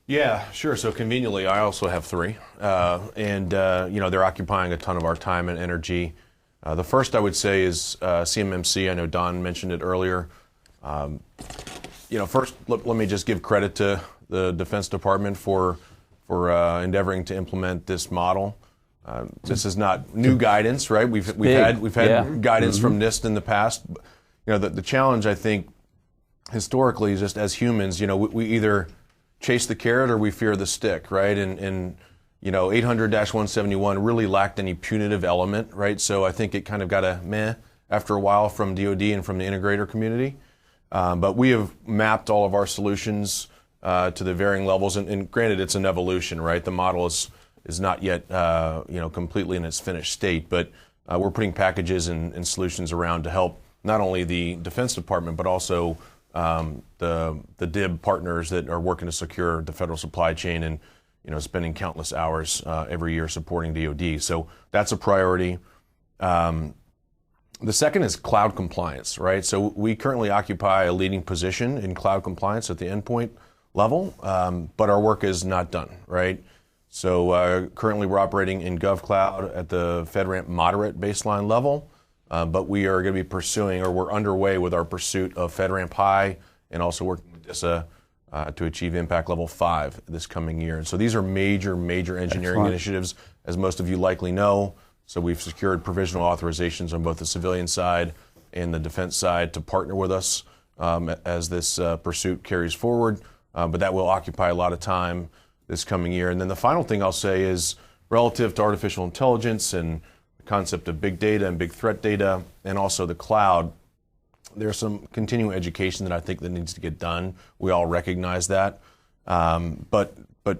Yeah, sure. So conveniently, I also have three, and they're occupying a ton of our time and energy. The first I would say is CMMC. I know Don mentioned it earlier. First, let me just give credit to the Defense Department for endeavoring to implement this model. This is not new guidance, right? We've had guidance from NIST in the past. The challenge, I think, historically is just as humans, we either chase the carrot or we fear the stick, right? And 800-171 really lacked any punitive element, right? So I think it kind of got a meh after a while from DoD and from the integrator community. But we have mapped all of our solutions to the varying levels, and granted, it's an evolution, right? The model is not yet completely in its finished state, but we're putting packages and solutions around to help not only the Defense Department but also the DIB partners that are working to secure the federal supply chain and spending countless hours every year supporting DoD. So that's a priority. The second is cloud compliance, right? So we currently occupy a leading position in cloud compliance at the endpoint level, but our work is not done, right? So currently we're operating in GovCloud at the FedRAMP moderate baseline level, but we are going to be pursuing, or we're underway with our pursuit of FedRAMP high and also working with DISA to achieve impact level 5 this coming year. And so these are major engineering initiatives, as most of you likely know. So we've secured provisional authorizations on both the civilian side and the defense side to partner with us as this pursuit carries forward. But that will occupy a lot of time this coming year. And then the final thing I'll say is relative to artificial intelligence and the concept of big data and big threat data and also the cloud, there's some continuing education that I think that needs to get done. We all recognize that. But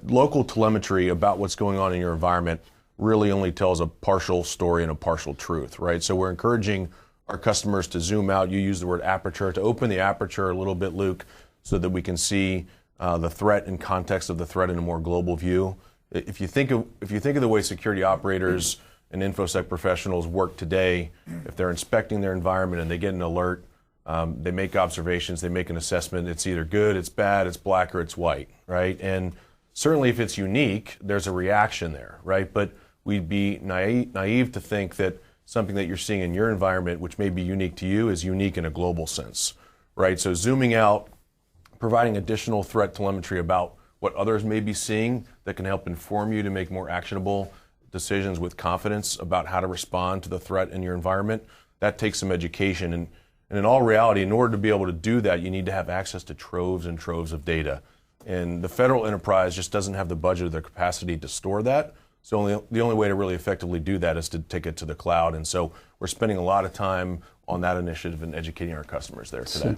local telemetry about what's going on in your environment really only tells a partial story and a partial truth, right? So we're encouraging our customers to zoom out. You use the word aperture, to open the aperture a little bit, Luke, so that we can see the threat and context of the threat in a more global view. If you think of the way security operators and InfoSec professionals work today, if they're inspecting their environment and they get an alert, they make observations, they make an assessment, it's either good, it's bad, it's black, or it's white, right? And certainly if it's unique, there's a reaction there, right? But we'd be naive to think that something that you're seeing in your environment, which may be unique to you, is unique in a global sense, right? So zooming out, providing additional threat telemetry about what others may be seeing that can help inform you to make more actionable decisions with confidence about how to respond to the threat in your environment, that takes some education. And in all reality, in order to be able to do that, you need to have access to troves and troves of data. And the federal enterprise just doesn't have the budget or the capacity to store that. So the only way to really effectively do that is to take it to the cloud. And so we're spending a lot of time on that initiative and educating our customers there today.